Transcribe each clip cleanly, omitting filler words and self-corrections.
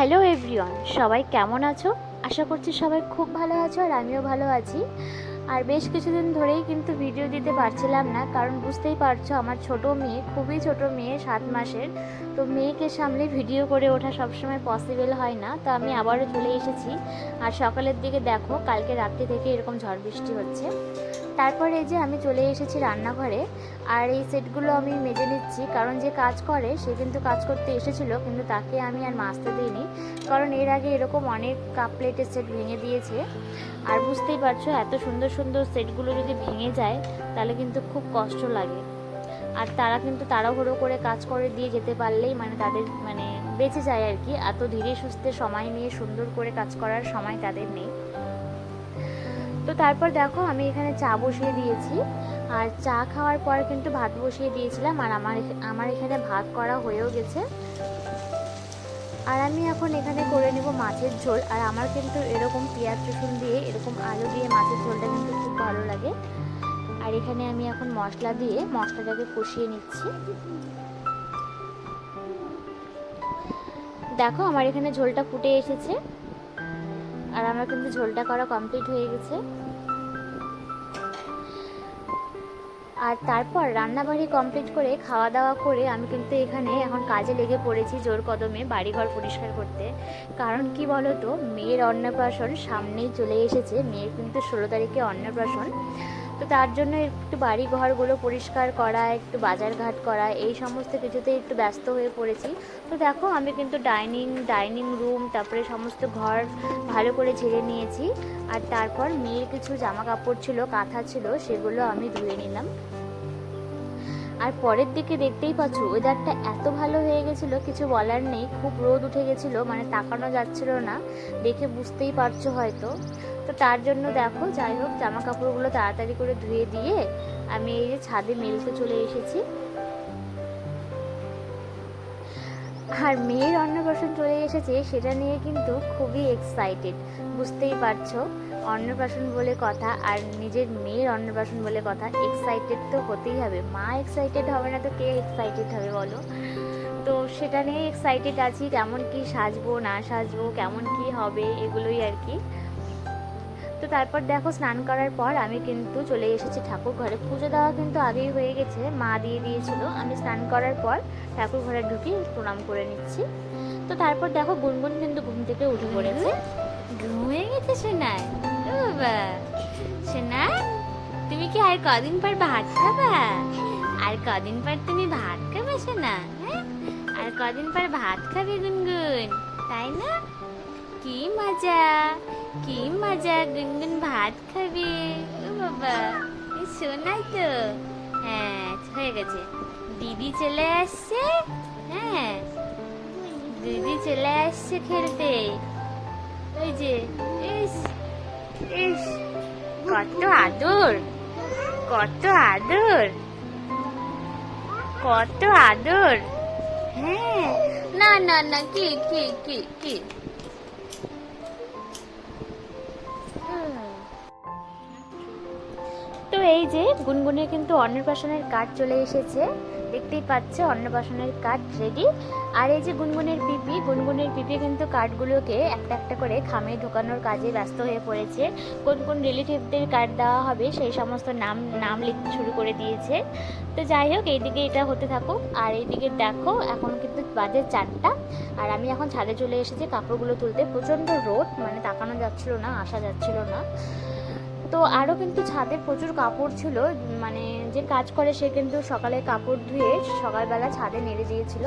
Hello everyone, সবাই কেমন আছো? আশা করছি সবাই খুব ভালো আছো আর আমিও ভালো আছি। আর বেশ কিছুদিন ধরেই কিন্তু ভিডিও দিতে পারছিলাম না, কারণ বুঝতেই পারছো আমার ছোট মেয়ে, খুবই ছোট মেয়ে, 7 মাসের। তো মেয়েকে সামলে ভিডিও করে ওঠা সবসময় পসিবল হয় না। তো আমি আবারও চলে এসেছি। আর সকালের দিকে দেখো, কালকে রাত্রি থেকে এরকম ঝড় বৃষ্টি হচ্ছে। তারপরে এই যে আমি চলে এসেছি রান্নাঘরে, আর এই সেটগুলো আমি মেজে নিচ্ছি, কারণ যে কাজ করে সে কিন্তু কাজ করতে এসেছিলো, কিন্তু তাকে আমি আর মাজতে দিইনি, কারণ এর আগে এরকম অনেক কাপ প্লেটের সেট ভেঙে দিয়েছে। আর বুঝতেই পারছো, এত সুন্দর সুন্দর সেটগুলো যদি ভেঙে যায় তাহলে কিন্তু খুব কষ্ট লাগে। আর তারা কিন্তু তাড়াহুড়ো করে কাজ করে দিয়ে যেতে পারলেই তাদের বেঁচে যায় আর কি। এত ধীরে সুস্থে সময় নিয়ে সুন্দর করে কাজ করার সময় তাদের নেই। তো তারপর দেখো, আমি এখানে চা বসিয়ে দিয়েছি, আর চা খাওয়ার পর কিন্তু ভাত বসিয়ে দিয়েছিলাম, আর আমার এখানে ভাত করা হয়েও গেছে। আর আমি এখন এখানে করে নেব মাছের ঝোল। আর আমার কিন্তু এরকম পেঁয়াজ রসুন দিয়ে, এরকম আলু দিয়ে মাছের ঝোলটা কিন্তু খুব ভালো লাগে। আর এখানে আমি এখন মশলা দিয়ে মশলাটাকে কষিয়ে নিচ্ছি। দেখো, আমার এখানে ঝোলটা ফুটে এসেছে, আর আমার কিন্তু ঝোলটা করা কমপ্লিট হয়ে গেছে। আর তারপর রান্নাবাড়ি কমপ্লিট করে খাওয়া দাওয়া করে আমি কিন্তু এখানে এখন কাজে লেগে পড়েছি জোর কদমে, বাড়িঘর পরিষ্কার করতে। কারণ কি বলো তো, মেয়ের অন্নপ্রাশন সামনেই চলে এসেছে। মেয়ের কিন্তু 16 তারিখে অন্নপ্রাশন। তো তার জন্য একটু বাড়ি ঘরগুলো পরিষ্কার করা, একটু বাজারঘাট করা, এই সমস্ত কিছুতে একটু ব্যস্ত হয়ে পড়েছি। তো দেখো, আমি কিন্তু ডাইনিং রুম, তারপরে সমস্ত ঘর ভালো করে ঝেড়ে নিয়েছি। আর তারপর মেয়ের কিছু জামা কাপড় ছিল, কাঁথা ছিল, সেগুলো আমি ধুয়ে নিলাম। আর পরের দিকে দেখতেই পাচ্ছ, ওয়েদারটা এত ভালো হয়ে গেছিলো, কিছু বলার নেই। খুব রোদ উঠে গেছিলো, তাকানো যাচ্ছিল না, দেখে বুঝতেই পারছো হয়তো। তো তার জন্য দেখো, যাই হোক, জামা কাপড়গুলো তাড়াতাড়ি করে ধুয়ে দিয়ে আমি এই যে ছাদে মেলতে চলে এসেছি। আর মেয়ের অন্নপ্রাশন চলে এসেছে, সেটা নিয়ে কিন্তু খুবই এক্সাইটেড। বুঝতেই পারছো, অন্নপ্রাশন বলে কথা, আর নিজের মেয়ের অন্নপ্রাশন বলে কথা, এক্সাইটেড তো হতেই হবে। মা এক্সাইটেড হবে না তো কে এক্সাইটেড হবে বলো? তো সেটা নিয়ে এক্সাইটেড আছি, কেমন কি সাজবো না সাজবো, কেমন কি হবে, এগুলোই আর কি। তো তারপর দেখো, স্নান করার পর আমি কিন্তু চলে এসেছি ঠাকুর ঘরে। পুজো দেওয়া কিন্তু আগেই হয়ে গেছে, মা দিয়ে দিয়েছিল। আমি স্নান করার পর ঠাকুর ঘরে ঢুকি, প্রণাম করে নিচ্ছি। তো তারপর দেখো, গুনগুন কিন্তু ঘুম থেকে উঠে পড়েছে। ঘুমিয়ে গেছে সোনাই? ও বাবা, সোনাই, তুমি কি আর কদিন পর ভাত খাবা? আর কদিন পর তুমি ভাত খাবে সোনা? হ্যাঁ, আর কদিন পর ভাত খাবে গুনগুন, তাই না? কি মজা, কি মজা, গুনগুন ভাত খাবে। ও বাবা, শোনাই তো। হ্যাঁ, হয়ে গেছে। দিদি চলে আসছে। হ্যাঁ, দিদি চলে আসছে খেলতে। ওই যে, ইস ইস, কত আদর, কত আদর, কত আদর। হ্যাঁ, না না না, কি কি কি কি। তো এই যে গুনগুনের কিন্তু অন্নপ্রাশনের কার্ড চলে এসেছে, দেখতেই পাচ্ছে অন্নপ্রাশনের কার্ড রেডি। আর এই যে গুনগুনের পিপি কিন্তু কার্ডগুলোকে একটা একটা করে খামে ঢোকানোর কাজে ব্যস্ত হয়ে পড়েছে। কোন কোন রিলেটিভদের কার্ড দেওয়া হবে সেই সমস্ত নাম লিখতে শুরু করে দিয়েছে। তো যাই হোক, এইদিকে এটা হতে থাকুক। আর এইদিকে দেখো, এখন কিন্তু বাজে 4টা, আর আমি এখন ছাদে চলে এসেছি কাপড়গুলো তুলতে। প্রচণ্ড রোদ, তাকানো যাচ্ছিল না, আসা যাচ্ছিল না। তো আরও কিন্তু ছাদে প্রচুর কাপড় ছিল, যে কাজ করে সে কিন্তু সকালে কাপড় ধুয়ে সকালবেলা ছাদে নেড়ে দিয়েছিল।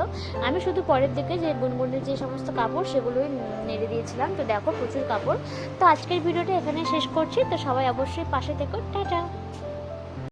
আমি শুধু পরের দিকে যে গুনগুনের যে সমস্ত কাপড় সেগুলোই নেড়ে দিয়েছিলাম। তো দেখো, প্রচুর কাপড়। তো আজকের ভিডিওটা এখানে শেষ করছি। তো সবাই অবশ্যই পাশে থেকো। টাটা।